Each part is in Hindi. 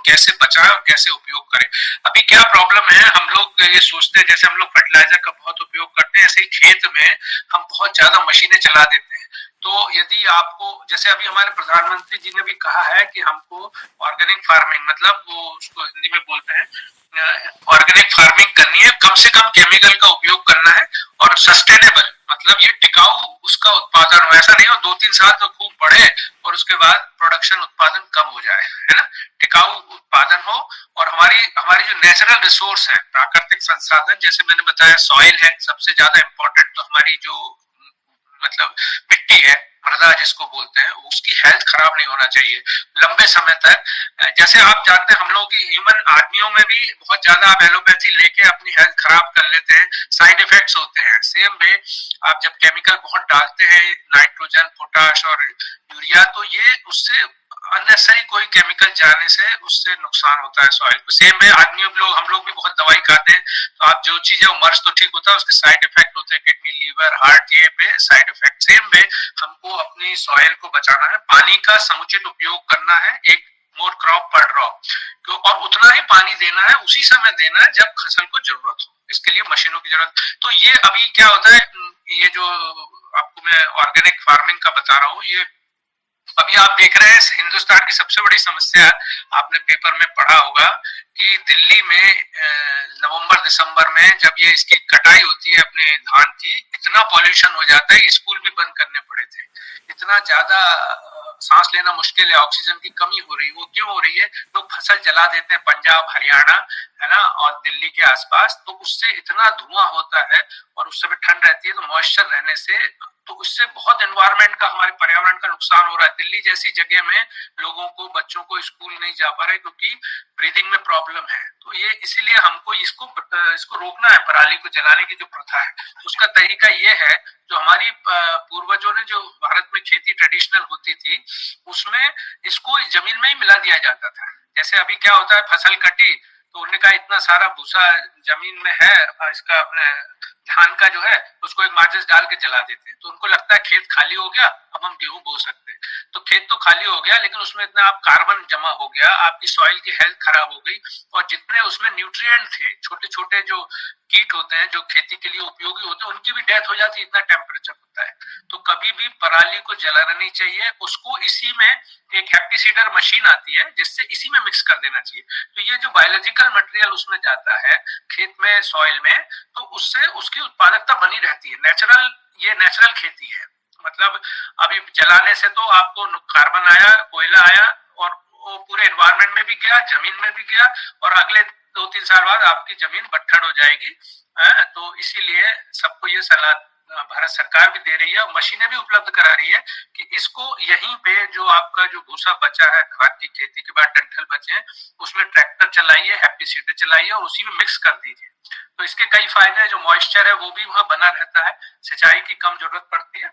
कैसे बचाएं और कैसे उपयोग करें। अभी क्या प्रॉब्लम है, हम लोग ये सोचते हैं जैसे हम लोग फर्टिलाइजर का बहुत उपयोग करते हैं, ऐसे ही खेत में हम बहुत ज्यादा मशीनें चला देते हैं। तो यदि आपको, जैसे अभी हमारे प्रधानमंत्री जी ने भी कहा है कि हमको ऑर्गेनिक फार्मिंग, मतलब वो उसको हिंदी में बोलते हैं ऑर्गेनिक फार्मिंग करनी है, कम से कम केमिकल का उपयोग करना है और सस्टेनेबल, मतलब ये टिकाऊ उसका उत्पादन हो। ऐसा नहीं हो 2-3 साल तो खूब बढ़े और उसके बाद प्रोडक्शन उत्पादन कम हो जाए, है ना। टिकाऊ उत्पादन हो और हमारी हमारी जो नेचुरल रिसोर्स है, प्राकृतिक संसाधन, जैसे मैंने बताया सॉइल है सबसे ज्यादा इम्पोर्टेंट, तो हमारी जो मतलब मिट्टी है, मृदा जिसको बोलते हैं, उसकी हेल्थ खराब नहीं होना चाहिए लंबे समय तक। जैसे आप जानते हैं हम लोग की ह्यूमन आदमियों में भी बहुत ज्यादा आप एलोपैथी लेके अपनी हेल्थ खराब कर लेते हैं, साइड इफेक्ट्स होते हैं। सेम वे आप जब केमिकल बहुत डालते हैं, नाइट्रोजन, पोटाश और यूरिया, तो ये उससे अननेसेसरी कोई केमिकल जाने से उससे नुकसान होता है सॉइल को। सेम वे आदमी लोग, हम लोग भी बहुत दवाई खाते हैं, तो आप जो चीजें मर्ज तो ठीक होता है, उसके साइड इफेक्ट होते हैं, किडनी, लीवर, हार्ट, ये पे साइड इफेक्ट। सेम वे हमको अपनी सॉइल को बचाना है, पानी का समुचित उपयोग करना है, एक मोर क्रॉप पर ड्रॉप, और उतना ही पानी देना है, उसी समय देना है जब फसल को जरूरत हो। इसके लिए मशीनों की जरूरत। तो ये अभी क्या होता है, ये जो आपको मैं ऑर्गेनिक फार्मिंग का बता रहा हूँ, ये अभी आप देख रहे हैं हिंदुस्तान की सबसे बड़ी समस्या, आपने पेपर में पढ़ा होगा कि दिल्ली में नवंबर दिसंबर में जब ये इसकी कटाई होती है अपने धान की, इतना पॉल्यूशन हो जाता है, स्कूल भी बंद करने पड़े थे। इतना ज्यादा सांस लेना मुश्किल है, ऑक्सीजन की कमी हो रही है। वो क्यों हो रही है? लोग फसल जला देते हैं पंजाब, हरियाणा, है ना, और दिल्ली के आसपास, तो उससे इतना धुआं होता है और उस समय ठंड रहती है, तो मॉइस्चर रहने से, तो उससे बहुत एनवायरनमेंट का, हमारे पर्यावरण का नुकसान हो रहा है। दिल्ली जैसी जगह में लोगों को, बच्चों को स्कूल नहीं जा पा रहे क्योंकि ब्रीदिंग में प्रॉब्लम है। तो ये इसीलिए हमको इसको रोकना है, पराली को जलाने की जो प्रथा है। उसका तरीका ये है, जो हमारी पूर्वजों ने, जो भारत में खेती ट्रेडिशनल होती थी, उसमें इसको जमीन में ही मिला दिया जाता था। जैसे अभी क्या होता है, फसल कटी तो उन्होंने कहा इतना सारा भूसा जमीन में है, इसका अपने धान का जो है उसको एक माचिस डाल के जला देते हैं, तो उनको लगता है खेत खाली हो गया, अब हम गेहूं बो सकते हैं। तो खेत तो खाली हो गया, लेकिन उसमें इतना आप कार्बन जमा हो गया, आपकी सॉइल की हेल्थ खराब हो गई, और जितने उसमें न्यूट्रिएंट थे, छोटे छोटे जो कीट होते हैं जो खेती के लिए उपयोगी होते हैं, उनकी भी डेथ हो जाती है, इतना टेम्परेचर होता है। तो कभी भी पराली को जलाना नहीं चाहिए, उसको इसी में एक हैप्पीसीडर मशीन आती है जिससे इसी में मिक्स कर देना चाहिए। तो ये जो बायोलॉजिकल मटेरियल उसमें जाता है खेत में, सॉइल में, तो उससे उसकी उत्पादकता बनी रहती है। नेचुरल, ये नेचुरल खेती है। मतलब अभी जलाने से तो आपको कार्बन आया, कोयला आया, और वो पूरे एनवायरनमेंट में भी गया, जमीन में भी गया, और अगले 2-3 साल बाद आपकी जमीन बट्ठड़ हो जाएगी। तो इसीलिए सबको ये सलाह भारत सरकार भी दे रही है और मशीनें भी उपलब्ध करा रही है कि इसको यहीं पे, जो आपका जो भूसा बचा है धान की खेती के बाद, डंठल बचे हैं, उसमें ट्रैक्टर चलाइए, हैप्पीसीडर चलाइए और उसी में मिक्स कर दीजिए। तो इसके कई फायदे हैं, जो मॉइस्चर है वो भी वहां बना रहता है, सिंचाई की कम जरूरत पड़ती है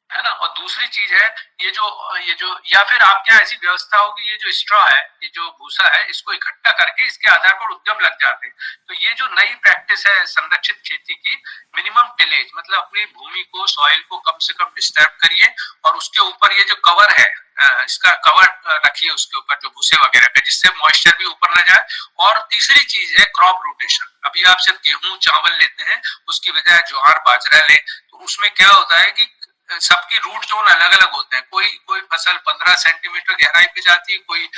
ना। और दूसरी चीज है, ये जो या फिर आपके यहाँ ऐसी व्यवस्था होगी, ये जो स्ट्रॉ है, ये जो भूसा है, इसको इकट्ठा करके इसके आधार पर उद्यम लग जाते हैं। तो ये जो नई प्रैक्टिस है संरक्षित खेती की, मिनिमम टिलेज, मतलब अपनी भूमि को, सॉइल को कम से कम डिस्टर्ब करिए, और उसके ऊपर ये जो कवर है, इसका कवर रखिए उसके ऊपर, जो भूसे वगैरह का, जिससे मॉइस्चर भी ऊपर न जाए। और तीसरी चीज है क्रॉप रोटेशन। अभी आप सिर्फ गेहूं चावल लेते हैं, उसकी बजाय ज्वार बाजरा लें, तो उसमें क्या होता है कि सबकी रूट जोन अलग अलग होते हैं। कोई फसल 15 सेंटीमीटर गहराई पे जाती है, कोई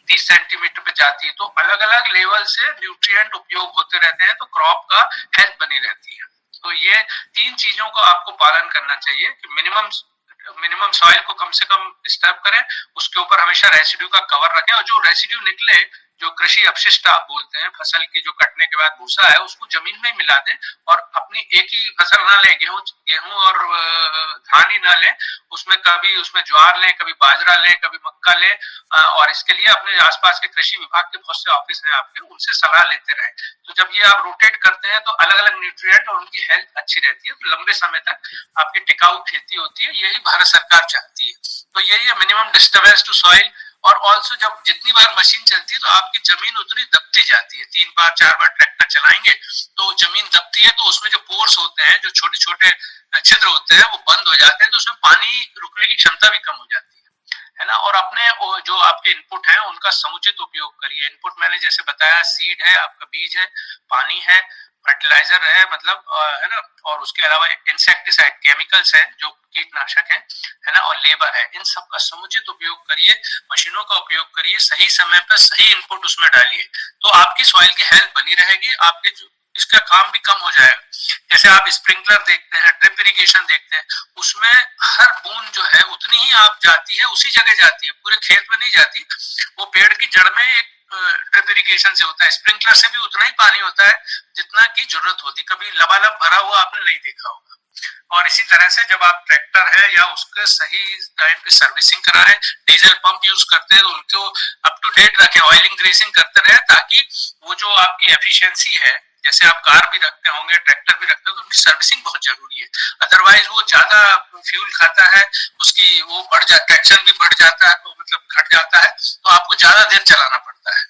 30 सेंटीमीटर पे जाती है, तो अलग अलग लेवल से न्यूट्रिएंट उपयोग होते रहते हैं, तो क्रॉप का हेल्थ बनी रहती है। तो ये 3 चीजों का आपको पालन करना चाहिए कि मिनिमम सॉइल को कम से कम डिस्टर्ब करें, उसके ऊपर हमेशा रेसिड्यू का कवर रखें, और जो रेसिड्यू निकले, जो कृषि अपशिष्ट आप बोलते हैं, फसल की जो कटने के बाद भूसा है, उसको जमीन में मिला दें, और अपनी एक ही फसल ना लें, गेहूं और धान ही ना लें, उसमें कभी उसमें ज्वार लें, कभी बाजरा लें, कभी मक्का लें। और इसके लिए अपने आसपास के कृषि विभाग के बहुत से ऑफिस हैं आपके, उनसे सलाह लेते रहें। तो जब ये आप रोटेट करते हैं तो अलग अलग न्यूट्रिएंट और उनकी हेल्थ अच्छी रहती है, तो लंबे समय तक आपकी टिकाऊ खेती होती है। यही भारत सरकार चाहती है। तो यही है मिनिमम डिस्टर्बेंस टू सॉइल। और ऑल्सो जब जितनी बार मशीन चलती है तो आपकी जमीन उतनी दबती जाती है। 3 बार 4 बार ट्रैक्टर चलाएंगे तो जमीन दबती है, तो उसमें जो पोर्स होते हैं, जो छोटे छोटे छिद्र होते हैं, वो बंद हो जाते हैं, तो उसमें पानी रुकने की क्षमता भी कम हो जाती है ना। और अपने जो आपके इनपुट है उनका समुचित उपयोग करिए। इनपुट मैंने जैसे बताया, सीड है, आपका बीज है, पानी है, फर्टिलाइजर है, मतलब है ना, और उसके अलावा इंसेक्टिसाइड केमिकल्स है जो कीटनाशक है ना, और लेबर है। इन सब का समुचित उपयोग करिए, मशीनों का उपयोग करिए, सही समय पर सही इनपुट उसमें डालिए, तो आपकी सॉइल की हेल्थ बनी रहेगी, आपके जो इसका काम भी कम हो जाएगा। जैसे आप स्प्रिंकलर देखते हैं, ड्रिप इरिगेशन देखते हैं, उसमें हर बूंद जो है उतनी ही आप जाती है, उसी जगह जाती है, पूरे खेत में नहीं जाती। वो पेड़ की जड़ में एक ड्रिप इरिगेशन से होता है, स्प्रिंकलर से भी उतना ही पानी होता है जितना की जरूरत होती, कभी लबालब भरा हुआ आपने नहीं देखा होगा। और इसी तरह से जब आप ट्रैक्टर है या उसके सही टाइम पे सर्विसिंग कराएं, डीजल पंप यूज करते हैं तो उनको अप टू डेट रखें, ऑयलिंग ग्रीसिंग करते रहे, ताकि वो जो आपकी एफिशिएंसी है, जैसे आप कार भी रखते होंगे, ट्रैक्टर भी रखते हो, तो उनकी सर्विसिंग बहुत जरूरी है। अदरवाइज वो ज्यादा फ्यूल खाता है, उसकी वो बढ़ जाता, ट्रैक्शन भी बढ़ जाता है, तो मतलब घट जाता है, तो आपको ज्यादा देर चलाना पड़ता है।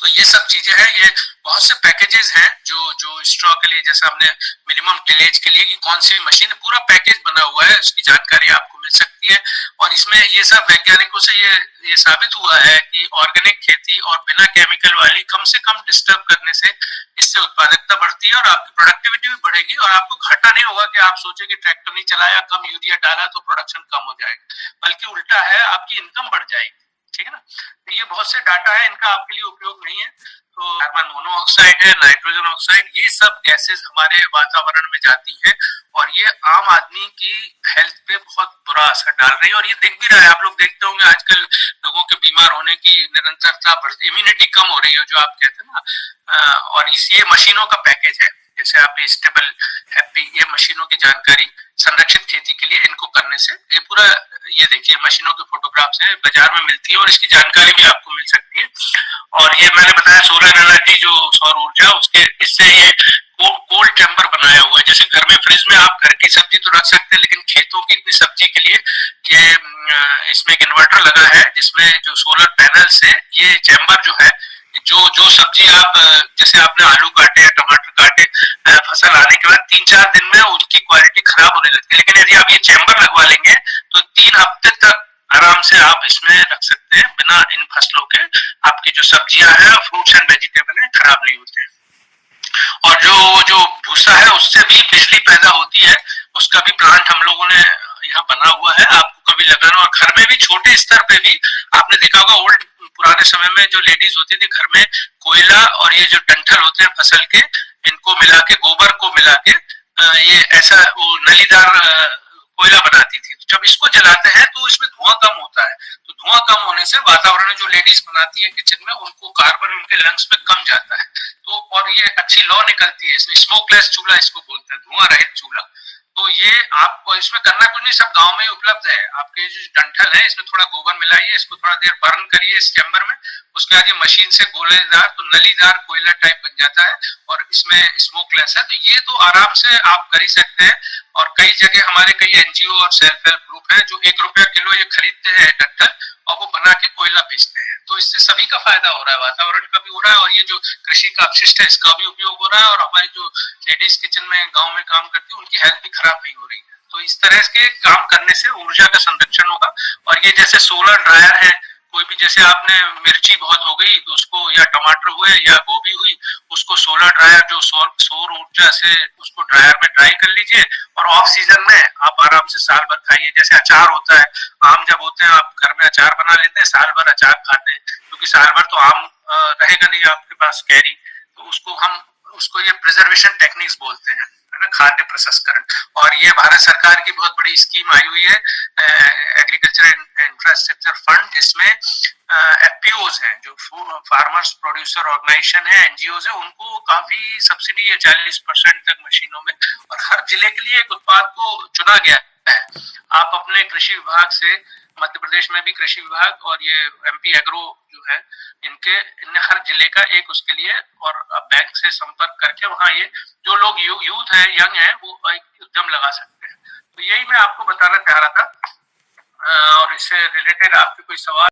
तो ये सब चीजें हैं, ये बहुत से पैकेजेस हैं जो जो स्ट्रॉ के लिए, जैसे हमने मिनिमम टिलेज के लिए कि कौन सी मशीन, पूरा पैकेज बना हुआ है, उसकी जानकारी आपको मिल सकती है। और इसमें ये सब वैज्ञानिकों से ये साबित हुआ है कि ऑर्गेनिक खेती और बिना केमिकल वाली कम से कम डिस्टर्ब करने से इससे उत्पादकता बढ़ती है और आपकी प्रोडक्टिविटी भी बढ़ेगी, और आपको घाटा नहीं होगा कि आप सोचे कि ट्रैक्टर नहीं चलाया, कम यूरिया डाला तो प्रोडक्शन कम हो जाएगा, बल्कि उल्टा है, आपकी इनकम बढ़ जाएगी। ठीक है ना। तो ये बहुत से डाटा है, इनका आपके लिए उपयोग नहीं है। तो कार्बन मोनोऑक्साइड है, नाइट्रोजन ऑक्साइड, ये सब गैसेस हमारे वातावरण में जाती है और ये आम आदमी की हेल्थ पे बहुत बुरा असर डाल रही है, और ये दिख भी रहा है। आप लोग देखते होंगे आजकल लोगों के बीमार होने की निरंतरता बढ़ती, इम्यूनिटी कम हो रही है जो आप कहते हैं ना। और ये मशीनों का पैकेज है, जैसे आप स्टेबल हैप्पी, ये मशीनों की जानकारी संरक्षित खेती के लिए इनको करने से, ये पूरा ये देखिए मशीनों के फोटोग्राफ्स है, बाजार में मिलती है और इसकी जानकारी भी आपको मिल सकती है। और ये मैंने बताया सोलर एनर्जी, जो सौर ऊर्जा, उसके इससे ये कोल्ड चैम्बर बनाया हुआ है। जैसे घर में फ्रिज में आप घर की सब्जी तो रख सकते हैं, लेकिन खेतों की इतनी सब्जी के लिए ये इसमें एक इन्वर्टर लगा है, जिसमें जो सोलर पैनल से ये चैम्बर जो है, जो जो सब्जी आप, जैसे आपने आलू काटे या टमाटर काटे, फसल आने के बाद 3-4 दिन में उनकी क्वालिटी खराब होने लगती है, लेकिन यदि आप ये चैम्बर लगवा लेंगे तो 3 हफ्ते तक आराम से आप इसमें रख सकते हैं, बिना इन फसलों के आपकी जो सब्जियां हैं, फ्रूट्स एंड वेजिटेबल है, खराब नहीं होते। और जो जो भूसा है उससे भी बिजली पैदा होती है, उसका भी प्लांट हम लोगों ने यहाँ बना हुआ है, आपको कभी लगाना। और घर में भी छोटे स्तर पे भी आपने देखा होगा, ओल्ड पुराने समय में जो लेडीज होती थी घर में, कोयला और ये जो डंठल होते हैं फसल के, इनको मिला के, गोबर को मिला के ये ऐसा वो नलीदार कोयला बनाती थी। तो जब इसको जलाते हैं तो इसमें धुआं कम होता है, तो धुआं कम होने से वातावरण में जो लेडीज बनाती है किचन में, उनको कार्बन उनके लंग्स में कम जाता है। तो और ये अच्छी लॉ निकलती है, इसमें स्मोकलेस चूल्हा इसको बोलते हैं, धुआं रहित चूल्हा। तो ये आपको इसमें करना कुछ नहीं, सब गांव में ही उपलब्ध है। आपके जो डंठल है, इसमें थोड़ा गोबर मिलाइए, इसको थोड़ा देर बर्न करिए इस चैम्बर में, उसके बाद ये मशीन से गोलेदार, तो नलीदार कोयला टाइप बन जाता है, और इसमें स्मोकलेस है। तो ये तो आराम से आप कर ही सकते हैं। और कई जगह हमारे कई एनजीओ और सेल्फ हेल्प ग्रुप है जो ₹1 किलो ये खरीदते हैं डंठल, और वो बना के कोयला बेचते हैं। तो इससे सभी का फायदा हो रहा है, वातावरण का भी हो रहा है, और ये जो कृषि का अपशिष्ट है इसका भी उपयोग हो रहा है, और हमारी जो लेडीज किचन में गांव में काम करती है उनकी हेल्थ भी खराब नहीं हो रही है। तो इस तरह के काम करने से ऊर्जा का संरक्षण होगा। और ये जैसे सोलर ड्रायर है, कोई भी, जैसे आपने मिर्ची बहुत हो गई तो उसको, या टमाटर हुए या गोभी हुई, उसको सोलर ड्रायर, जो सौर ऊर्जा से उसको ड्रायर में ड्राई कर लीजिए, और ऑफ सीजन में आप आराम से साल भर खाइए। जैसे अचार होता है, आम जब होते हैं आप घर में अचार बना लेते हैं, साल भर अचार खाते हैं, क्योंकि साल भर तो आम रहेगा नहीं आपके पास कैरी, तो उसको ये प्रिजर्वेशन टेक्निक्स बोलते हैं, है ना, खाद्य प्रसंस्करण। और ये भारत सरकार की बहुत बड़ी स्कीम आई हुई है, एग्रीकल्चर इंफ्रास्ट्रक्चर फंड, जिसमें एफपीओज हैं, जो फार्मर्स प्रोड्यूसर ऑर्गेनाइजेशन है, एनजीओज है, उनको काफी सब्सिडी है 40% तक मशीनों में, और हर जिले के लिए एक उत्पाद को चुना गया है। आप अपने कृषि विभाग से, मध्य प्रदेश में भी कृषि विभाग और ये एमपी एग्रो जो है, इनने हर जिले का एक उसके लिए, और बैंक से संपर्क करके वहाँ ये जो लोग यूथ है, यंग है, वो एक उद्यम लगा सकते हैं। तो यही मैं आपको बताना चाह रहा था। और इससे रिलेटेड आपके कोई सवाल?